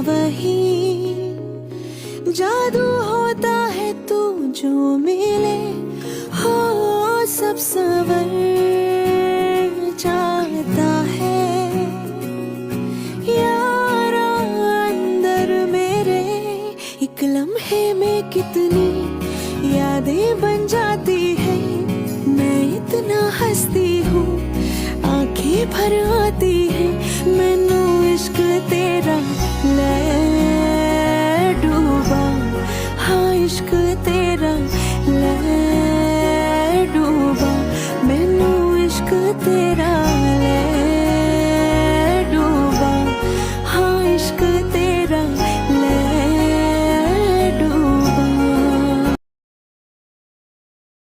वही जादू होता है तू जो मिले हो सब सवर जाता है यारा अंदर मेरे एक लम्हे में कितनी यादें बन जाती है मैं इतना हंसती हूँ आंखें भर आती है मैनू इश्क तेरा ले डूबा हाँ इश्क तेरा ले डूबा मैनू इश्क तेरा